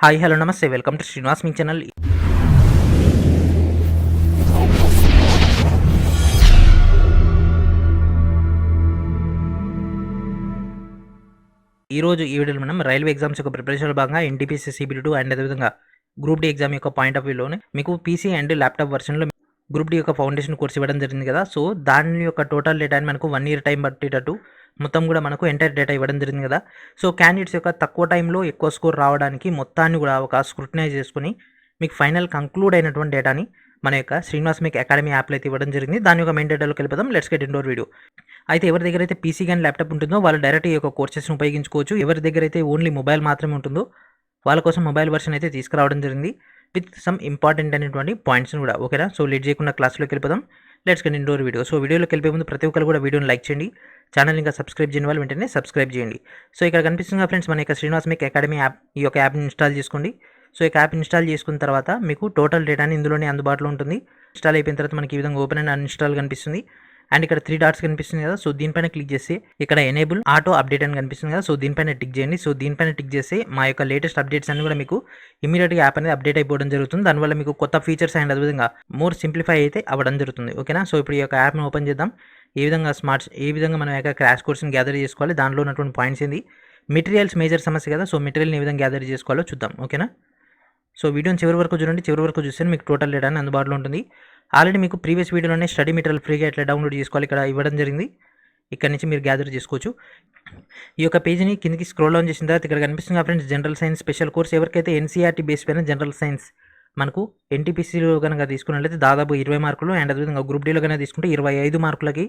Hi hello నమస్తే welcome to Srinivas మీ channel. ఈరోజు ఈ వీడియోలో మనం రైల్వే ఎగ్జామ్స్ యొక్క ప్రిపరేషన్లో భాగంగా ఎన్టీపీసీ CBT2 అండ్ అదేవిధంగా గ్రూప్ డి ఎగ్జామ్ యొక్క పాయింట్ ఆఫ్ వ్యూలోనే మీకు పీసీ అండ్ ల్యాప్టాప్ వర్షన్లో గ్రూప్ డి యొక్క ఫౌండేషన్ కోర్స్ ఇవ్వడం జరిగింది కదా. సో దాని యొక్క టోటల్ డేటా మనకు 1 year టైం పట్టేటట్టు మొత్తం కూడా మనకు ఎంటైర్ డేటా ఇవ్వడం జరిగింది కదా. సో క్యాండిడేట్స్ యొక్క తక్కువ టైంలో ఎక్కువ స్కోర్ రావడానికి మొత్తాన్ని కూడా ఒక స్క్రూటనైజ్ చేసుకుని మీకు ఫైనల్ కంక్లూడ్ అయినటువంటి డేటాని మన యొక్క శ్రీనివాస్ మేక్ అకాడమీ యాప్లో అయితే ఇవ్వడం జరిగింది. దాని యొక్క మెయిన్ డేటాలోకి వెళ్ళిపోదాం. Let's get indoor video. అయితే ఎవరి దగ్గర అయితే పీసీ కానీ ల్యాప్టాప్ ఉంటుందో వాళ్ళు డైరెక్ట్ ఈ యొక్క కోర్సెస్ని ఉపయోగించుకోవచ్చు. ఎవరి దగ్గర అయితే ఓన్లీ మొబైల్ మాత్రమే ఉంటుందో వాళ్ళ కోసం మొబైల్ వర్షన్ అయితే తీసుకురావడం జరిగింది విత్ సమ్ ఇంపార్టెంట్ అనేటువంటి పాయింట్స్ని కూడా. ఓకేనా, సో లేట్ చేయకుండా క్లాస్లోకి వెళ్ళిపోదాం. Let's get indoor video. So వీడియోలోకి వెళ్ళిపోయే ముందు ప్రతి ఒక్కరు కూడా వీడియోని లైక్ చేయండి. ఛానల్ ఇంకా సబ్స్క్రైబ్ చేయని వాళ్ళు వెంటనే సబ్స్క్రైబ్ చేయండి. సో ఇక్కడ కనిపిస్తుంది ఫ్రెండ్స్ మన యొక్క శ్రీనివాస్ మేక్ అకాడమీ యాప్. ఈ యొక్క యాప్ని ఇన్స్టాల్ చేసుకోండి. సో ఈ యాప్ ఇన్స్టాల్ చేసుకున్న తర్వాత మీకు టోటల్ డేటాని ఇందులోనే అందుబాటులో ఉంటుంది. ఇన్స్టాల్ అయిపోయిన తర్వాత మనకి ఈ విధంగా ఓపెన్ అండ్ అన్ఇన్స్టాల్ కనిపిస్తుంది. అండ్ ఇక్కడ 3 dots కనిపిస్తుంది కదా. సో దీనిపైన క్లిక్ చేసి ఇక్కడ ఎనేబుల్ ఆటో అప్డేట్ అని కనిపిస్తుంది కదా. సో దీనిపైన టిక్ చేయండి. సో దీనిపైన టిక్ చేసి మా యొక్క లేటెస్ట్ అప్డేట్స్ అన్ని కూడా మీకు ఇమీడియట్గా యాప్ అనేది అప్డేట్ అయిపోవడం జరుగుతుంది. దానివల్ల మీకు కొత్త ఫీచర్స్ అండ్ అదేవిధంగా మోర్ సింప్లిఫై అయితే అవ్వడం జరుగుతుంది. ఓకేనా, సో ఇప్పుడు ఈ యొక్క యాప్ని ఓపెన్ చేద్దాం. ఏ విధంగా మనం యొక్క క్రాష్ కోర్స్ని గ్యాదర్ చేసుకోవాలి, దానిలో ఉన్నటువంటి పాయింట్స్ ఏంది, మెటీరియల్స్ మేజర్ సమస్య కదా. సో మెటీరియల్ని ఏ విధంగా గ్యాదర్ చేసుకోవాలో చూద్దాం. ఓకేనా, సో వీడియోని చివరి వరకు చూడండి. చివరి వరకు చూస్తే మీకు టోటల్ డేటా అందుబాటులో ఉంటుంది. ఆల్రెడీ మీకు ప్రీవియస్ వీడియోలోనే స్టడీ మెటీరియల్ ఫ్రీగా ఎట్లా డౌన్లోడ్ చేసుకోవాలి ఇక్కడ ఇవ్వడం జరిగింది. ఇక్కడ నుంచి మీరు గ్యాదర్ చేసుకోవచ్చు. ఈ యొక్క పేజీని కిందికి స్క్రోల్ డౌన్ చేసిన తర్వాత ఇక్కడ కనిపిస్తుంది friends general science special course. ఎవరికైతే ఎన్సీఆర్టీ బేస్ పైన జనరల్ సైన్స్ మనకు ఎన్టీపీసీలో కనుక తీసుకున్నట్లయితే దాదాపు 20 మార్కులు అండ్ అదేవిధంగా గ్రూప్ డీలో కనుక తీసుకుంటే 25 మార్కులకి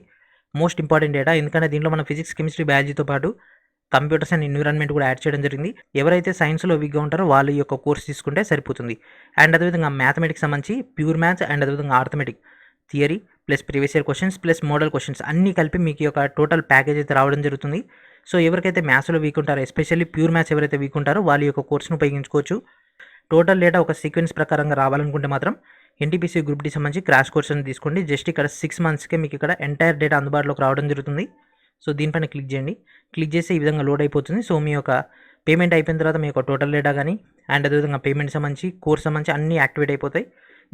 మోస్ట్ ఇంపార్టెంట్ డేటా. ఎందుకంటే దీంట్లో మన ఫిజిక్స్ కెమిస్ట్రీ బయాలజీతో పాటు కంప్యూటర్స్ అండ్ ఎన్విరాన్మెంట్ కూడా యాడ్ చేయడం జరిగింది. ఎవరైతే సైన్స్లో వీక్గా ఉంటారో వాళ్ళు ఈ యొక్క కోర్స్ తీసుకుంటే సరిపోతుంది. అండ్ అదేవిధంగా మ్యాథమెటిక్స్ సంబంధించి ప్యూర్ మ్యాథ్స్ అండ్ అదేవిధంగా arithmetic theory plus previous year questions plus model questions అన్నీ కలిపి మీకు ఈ యొక్క టోటల్ ప్యాకేజ్ అయితే రావడం జరుగుతుంది. సో ఎవరికైతే మ్యాథ్స్లో వీక్ ఉంటారో ఎస్పెషల్లీ ప్యూర్ మ్యాథ్స్ ఎవరైతే వీక్ ఉంటారో వాళ్ళు ఈ యొక్క కోర్స్ను ఉపయోగించుకోవచ్చు. టోటల్ డేటా ఒక సీక్వెన్స్ ప్రకారంగా రావాలనుకుంటే మాత్రం ఎన్టీపీసీ గ్రూప్ డి సంబంధించి క్రాష్ కోర్స్ అని తీసుకోండి. జస్ట్ ఇక్కడ 6 monthsకే మీకు ఇక్కడ ఎంటైర్ డేటా అందుబాటులోకి రావడం జరుగుతుంది. సో దీనిపైన క్లిక్ చేయండి. క్లిక్ చేసి ఈ విధంగా లోడ్ అయిపోతుంది. సో మీ యొక్క పేమెంట్ అయిపోయిన తర్వాత మీ యొక్క టోటల్ డేటా కానీ అండ్ అదేవిధంగా పేమెంట్ సంబంధించి కోర్స్ సంబంధించి అన్నీ యాక్టివేట్ అయిపోతాయి.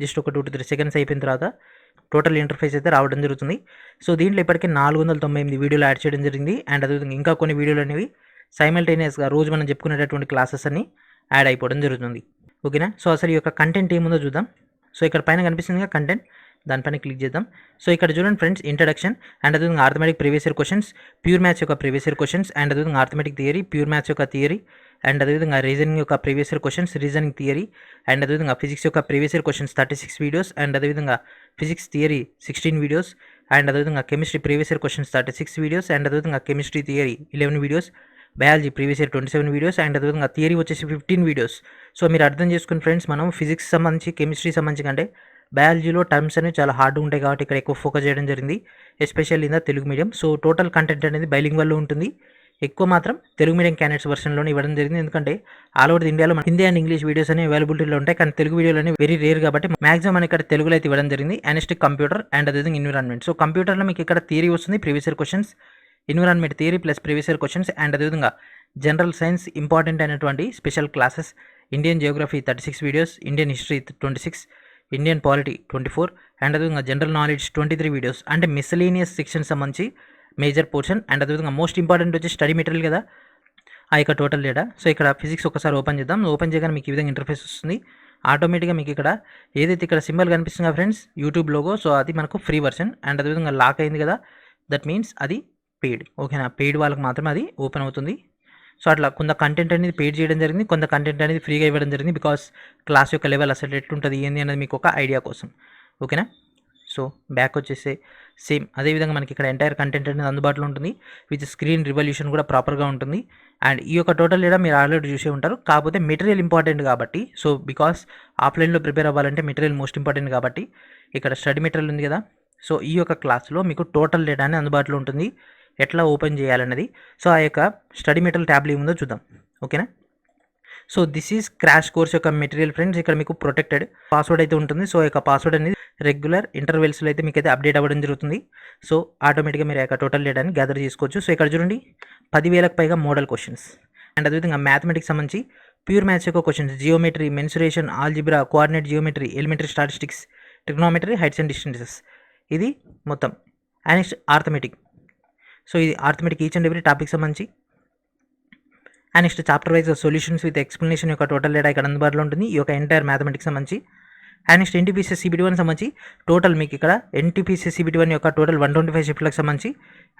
జస్ట్ ఒక 2 to 3 seconds అయిపోయిన తర్వాత టోటల్ ఇంటర్ఫేస్ అయితే రావడం జరుగుతుంది. సో దీంట్లో ఇప్పటికే 498 వీడియోలు యాడ్ చేయడం జరిగింది. అండ్ అదేవిధంగా ఇంకా కొన్ని వీడియోలు అనేవి సైమల్టేనియస్గా రోజు మనం చెప్పుకునేటటువంటి క్లాసెస్ అన్ని యాడ్ అయిపోవడం జరుగుతుంది. ఓకేనా, సో అసలు ఈ యొక్క కంటెంట్ ఏముందో చూద్దాం. సో ఇక్కడ పైన కనిపిస్తుంది కంటెంట్, దానిపైన క్లిక్ చేద్దాం. సో ఇక్కడ చూడండి ఫ్రెండ్స్ ఇంట్రడక్షన్ అండ్ అదేవిధంగా arithmetic previous year questions, pure maths యొక్క ప్రీవియస్ ఇయర్ క్వశ్చన్స్ అండ్ అదేవిధంగా ఆర్థమెటిక్ థియరీ, ప్యూర్ మ్యాథ్స్ యొక్క థియరీ అండ్ అదేవిధంగా రీజనింగ్ యొక్క previous year questions, reasoning theory and అదేవిధంగా ఫిజిక్స్ యొక్క previous year questions 36 videos and అదేవిధంగా physics theory 16 videos and అదేవిధంగా chemistry previous year questions 36 videos and అదేవిధంగా chemistry theory 11 videos, biology previous year 27 videos and అదేవిధంగా theory వచ్చేసి 15 videos. So మీరు అర్థం చేసుకుని ఫ్రెండ్స్ మనం ఫిజిక్స్ సంబంధించి కెమిస్ట్రీ సంబంధించి కంటే బయాలజీలో టర్మ్స్ అనేవి చాలా హార్డ్ ఉంటాయి కాబట్టి ఇక్కడ ఎక్కువ ఫోకస్ చేయడం జరిగింది, especially in the Telugu medium. So total content అనేది బైలింగ్వల్లో ఉంటుంది. ఎక్కువ మాత్రం తెలుగు మీడియం క్యాండిడేట్స్ వర్షన్లోనే ఇవ్వడం జరిగింది. ఎందుకంటే ఆల్ ఓవర్ ఇండియాలో హిందీ అండ్ ఇంగ్లీష్ వీడియోస్ అనేవి అవైలబిలిటీలో ఉంటాయి, కానీ తెలుగు వీడియోలు అనేవి వెరీ రేర్ కాబట్టి మాక్సిమం మన ఇక్కడ తెలుగులో అయితే ఇవ్వడం జరిగింది. అనలిస్టిక్ కంప్యూటర్ అండ్ అదేవిధంగా ఎన్విరాన్మెంట్. సో కంప్యూటర్లో మీకు ఇక్కడ థియరీ వస్తుంది, previous year questions, environment theory plus previous year questions and అదేవిధంగా జనరల్ సైన్స్ ఇంపార్టెంట్ అయినటువంటి special classes, Indian Geography 36 videos, Indian history 26, Indian polity 24 and అదేవిధంగా జనరల్ నాలెడ్జ్ 23 వీడియోస్. అంటే మిస్సలీనియస్ section సంబంధించి మేజర్ పోర్షన్ అండ్ అదేవిధంగా most important వచ్చి study material కదా ఆ యొక్క టోటల్ డేటా. సో ఇక్కడ ఫిజిక్స్ ఒకసారి ఓపెన్ చేద్దాం. ఓపెన్ చేయగానే మీకు ఈ విధంగా ఇంటర్ఫేస్ వస్తుంది. ఆటోమేటిక్గా మీకు ఇక్కడ ఏదైతే ఇక్కడ సింబల్ కనిపిస్తుందో ఫ్రెండ్స్ యూట్యూబ్ లోగో, సో అది మనకు ఫ్రీ వర్షన్ అండ్ అదేవిధంగా లాక్ అయింది కదా, దట్ మీన్స్ అది పెయిడ్. ఓకేనా, పెయిడ్ వాళ్ళకి మాత్రమే అది ఓపెన్ అవుతుంది. సో అట్లా కొంత కంటెంట్ అనేది పెయిడ్ చేయడం జరిగింది, కొంత కంటెంట్ అనేది ఫ్రీగా ఇవ్వడం జరిగింది. బికాస్ క్లాస్ యొక్క లెవెల్ అసలు ఎట్లుంటుంది ఏంది అనేది మీకు ఒక ఐడియా కోసం. ఓకేనా, సో బ్యాక్ వచ్చేసి సేమ్ అదేవిధంగా మనకి ఇక్కడ ఎంటైర్ కంటెంట్ అనేది అందుబాటులో ఉంటుంది. విత్ స్క్రీన్ రివల్యూషన్ కూడా ప్రాపర్గా ఉంటుంది. అండ్ ఈ యొక్క టోటల్ డేటా మీరు ఆల్రెడీ చూసే ఉంటారు, కాకపోతే మెటీరియల్ ఇంపార్టెంట్ కాబట్టి, సో బికాస్ ఆఫ్లైన్లో ప్రిపేర్ అవ్వాలంటే మెటీరియల్ మోస్ట్ ఇంపార్టెంట్ కాబట్టి ఇక్కడ స్టడీ మెటీరియల్ ఉంది కదా. సో ఈ యొక్క క్లాస్లో మీకు టోటల్ డేటా అనేది అందుబాటులో ఉంటుంది, ఎట్లా ఓపెన్ చేయాలన్నది. సో ఆ యొక్క స్టడీ మెటీరియల్ ట్యాబ్లో ఏముందో చూద్దాం. ఓకేనా, so this is crash course యొక్క మెటీరియల్ ఫ్రెండ్స్. ఇక్కడ మీకు ప్రొటెక్టెడ్ పాస్వర్డ్ అయితే ఉంటుంది. సో యొక్క పాస్వర్డ్ అనేది రెగ్యులర్ ఇంటర్వెల్స్లో అయితే మీకు అయితే అప్డేట్ అవ్వడం జరుగుతుంది. సో ఆటోమేటిక్గా మీరు యొక్క టోటల్ డేటాని గ్యాదర్ చేసుకోవచ్చు. సో ఇక్కడ చూడండి 10,000కు పైగా మోడల్ క్వశ్చన్స్ అండ్ అదేవిధంగా మ్యాథమెటిక్స్ సంబంధించి ప్యూర్ మ్యాథ్స్ యొక్క questions geometry, mensuration, algebra, coordinate geometry, elementary statistics, trigonometry, heights and distances. ఇది మొత్తం. And next arithmetic. సో ఇది arithmetic each and every topic సంబంధించి. And next chapter wise solutions with explanation యొక్క total data ఇక్కడ అందుబాటులో ఉంటుంది ఈ యొక్క ఎంటైర్ మ్యాథమెటిక్స్ సంబంధించి. అండ్ నెక్స్ట్ ఎన్టీపీసీ CBT1 సంబంధించి టోటల్ మీకు ఇక్కడ ఎన్టీపీసీ CBT1 యొక్క టోటల్ 125 షిఫ్ట్లకు సంబంధించి.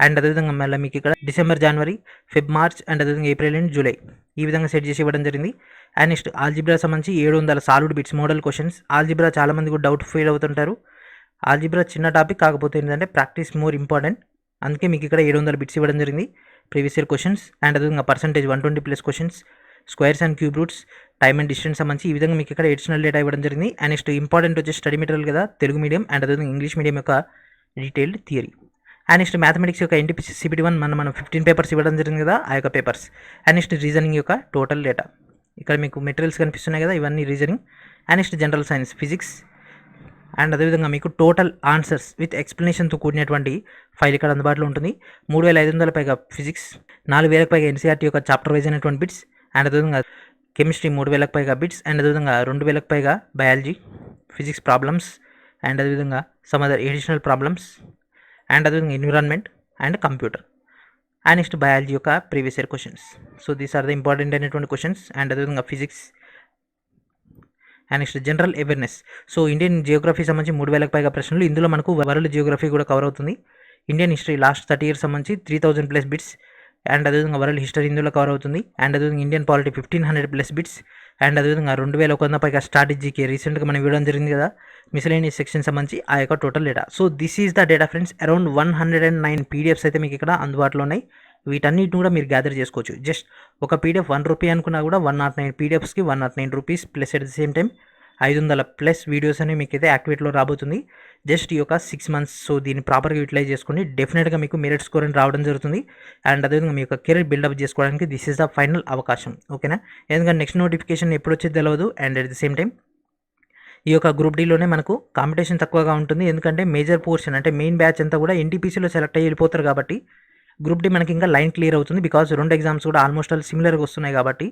అండ్ అదేవిధంగా మళ్ళీ మీకు ఇక్కడ December, January, Feb, March and అదేవిధంగా ఏప్రిల్ అండ్ జూలై ఈ విధంగా సెట్ చేసి ఇవ్వడం జరిగింది. అండ్ నెక్స్ట్ ఆల్జిబ్రా సంబంధించి 700 solved bits model questions. Algebra చాలామంది కూడా డౌట్ ఫీల్ అవుతుంటారు. ఆల్జిబ్రా చిన్న టాపిక్, కాకపోతే ఏంటంటే ప్రాక్టీస్ మోర్ ఇంపార్టెంట్. అందుకే మీకు ఇక్కడ 700 బిట్స్ ఇవ్వడం జరిగింది. ప్రీవియస్ ఇయర్ క్వశ్చన్స్ అండ్ అదేవిధంగా percentage 120+ questions, squares and cube roots, time and distance సంబంధించి ఈ విధంగా మీకు ఇక్కడ ఎడిషనల్ డేటా ఇవ్వడం జరిగింది. అండ్ నెక్స్ట్ ఇంపార్టెంట్ వచ్చేసి స్టడీ మెటీరియల్ కదా, తెలుగు మీడియం అండ్ అదేవిధంగా ఇంగ్లీష్ మీడియం యొక్క detailed theory. And next mathematics యొక్క ఎన్టీపీసీ CBT1 మనం 15 పేపర్స్ ఇవ్వడం జరిగింది కదా, ఆ యొక్క పేపర్స్. అండ్ నెక్స్ట్ రీజనింగ్ యొక్క టోటల్ డేటా ఇక్కడ మీకు మెటీరియల్స్ కనిపిస్తున్నాయి కదా, ఇవన్నీ reasoning. And next general science, physics and అదేవిధంగా మీకు టోటల్ ఆన్సర్స్ విత్ ఎక్స్ప్లెనేషన్తో కూడినటువంటి ఫైల్ ఇక్కడ అందుబాటులో ఉంటుంది. 3500 పైగా ఫిజిక్స్, 4000 పైగా NCERT యొక్క చాప్టర్ వైజ్ అయినటువంటి బిట్స్. అండ్ అదేవిధంగా కెమిస్ట్రీ 3000 పైగా బిట్స్. అండ్ అదేవిధంగా 2000 పైగా బయాలజీ, ఫిజిక్స్ ప్రాబ్లమ్స్ అండ్ అదేవిధంగా some other additional problems. And అదేవిధంగా environment and computer. And next biology యొక్క previous year questions. So these are the important అయినటువంటి క్వశ్చన్స్. అండ్ అదేవిధంగా physics. And next general awareness. So Indian geography సంబంధించి 3000 పైగా ప్రశ్నలు. ఇందులో మనకు వరల్డ్ జియోగ్రఫీ కూడా కవర్ అవుతుంది. ఇండియన్ హిస్టరీ లాస్ట్ 30 years సంబంధించి 3000+ బిట్స్. అండ్ అదేవిధంగా వరల్డ్ హిస్టరీ ఇందులో కవర్ అవుతుంది. అండ్ అదేవిధంగా ఇండియన్ పాలిటీ 1500+ బిట్స్. అండ్ అదేవిధంగా 2100 పైగా స్ట్రాటజీకి రీసెంట్గా మనం ఇవ్వడం జరిగింది కదా, మిస్లేనియస్ సెక్షన్ సంబంధించి ఆ యొక్క total data. So this is the data friends. Around 109 PDFs అయితే మీకు ఇక్కడ అందుబాటులో ఉన్నాయి. వీటన్నిటిని కూడా మీరు గ్యాదర్ చేసుకోవచ్చు. జస్ట్ ఒక PDF 1 రూపీ అనుకున్నా కూడా 109 PDFsకి 109 rupees plus at the same time 500+ videos అనేవి మీకు అయితే యాక్టివేట్లో రాబోతుంది జస్ట్ ఈ యొక్క 6 months. సో దీన్ని ప్రాపర్గా యూటిలైజ్ చేసుకుని డెఫినెట్గా మీకు మెరిట్ స్కోర్ అని రావడం జరుగుతుంది. అండ్ అదేవిధంగా మీ యొక్క కెరీర్ బిల్డప్ చేసుకోవడానికి దిస్ ఈజ్ ద ఫైనల్ అవకాశం. ఓకేనా, ఎందుకంటే నెక్స్ట్ నోటిఫికేషన్ ఎప్పుడు వచ్చేది తెలియదు. And at the same time ఈ యొక్క గ్రూప్ డీలోనే మనకు కాంపిటీషన్ తక్కువగా ఉంటుంది. ఎందుకంటే మేజర్ పోర్షన్ అంటే మెయిన్ బ్యాచ్ అంతా కూడా ఎన్టీపీసీలో సెలెక్ట్ అయ్యి వెళ్ళిపోతారు కాబట్టి గ్రూప్ డి మనకి ఇంకా లైన్ క్లియర్ అవుతుంది. బికాజ్ 2 ఎగ్జామ్స్ కూడా ఆల్మోస్ట్ ఆల్ సిమిలర్గా వస్తున్నాయి కాబట్టి.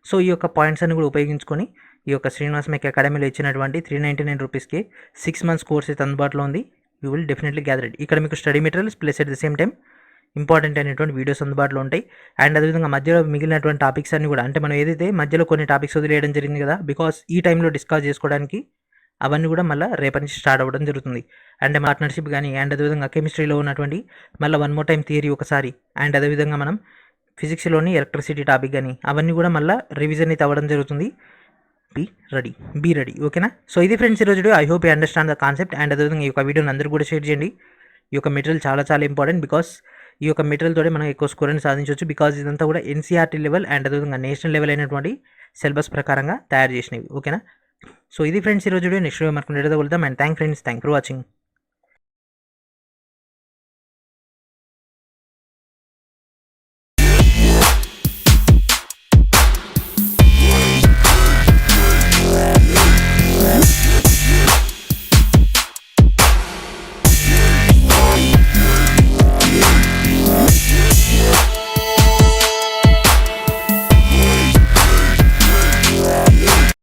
సో ఈ యొక్క పాయింట్స్ అన్ని కూడా ఉపయోగించుకొని ఈ యొక్క శ్రీనివాస్ మెక్ అకాడమీలో ఇచ్చినటువంటి 399 రూపీస్కి 6 months కోర్స్ అయితే అందుబాటులో ఉంది. You will definitely gather it. ఇక్కడ మీకు study materials plus at the same time important అయినటువంటి వీడియోస్ అందుబాటులో ఉంటాయి. అండ్ అదేవిధంగా మధ్యలో మిగిలినటువంటి టాపిక్స్ అన్ని కూడా అంటే మనం ఏదైతే మధ్యలో కొన్ని టాపిక్స్ వదిలేయడం జరిగింది కదా, బికాస్ ఈ టైంలో డిస్కస్ చేసుకోవడానికి అవన్నీ కూడా మళ్ళీ రేపటి నుంచి స్టార్ట్ అవ్వడం జరుగుతుంది. అండ్ పార్ట్నర్షిప్ కానీ అండ్ అదేవిధంగా కెమిస్ట్రీలో ఉన్నటువంటి మళ్ళీ 1 more time థియరీ ఒకసారి. అండ్ అదేవిధంగా మనం ఫిజిక్స్లోని ఎలక్ట్రిసిటీ టాపిక్ కానీ అవన్నీ కూడా మళ్ళీ రివిజన్ అయితే అవ్వడం జరుగుతుంది. Be ready. ఓకేనా, సో ఇది ఫ్రెండ్స్ ఈరోజు video. I hope you understand the concept. And అదేవిధంగా ఈ యొక్క వీడియోని అందరూ కూడా షేర్ చేయండి. ఈ యొక్క మెటీరియల్ చాలా ఇంపార్టెంట్. బికాస్ ఈ యొక్క మెటీరియల్ తోటి మనం ఎక్కువ స్కోర్ అని సాధించవచ్చు. బికాజ్ ఇదంతా కూడా NCERT లెవెల్ అండ్ అదేవిధంగా నేషనల్ లెవెల్ అయినటువంటి సిలబస్ ప్రకారంగా తయారు చేసినవి. ఓకేనా, సో ఇది ఫ్రెండ్స్ ఈరోజు వీడియో. నెక్స్ట్ వీడియో మనకు కలుద్దాం. And thank for watching.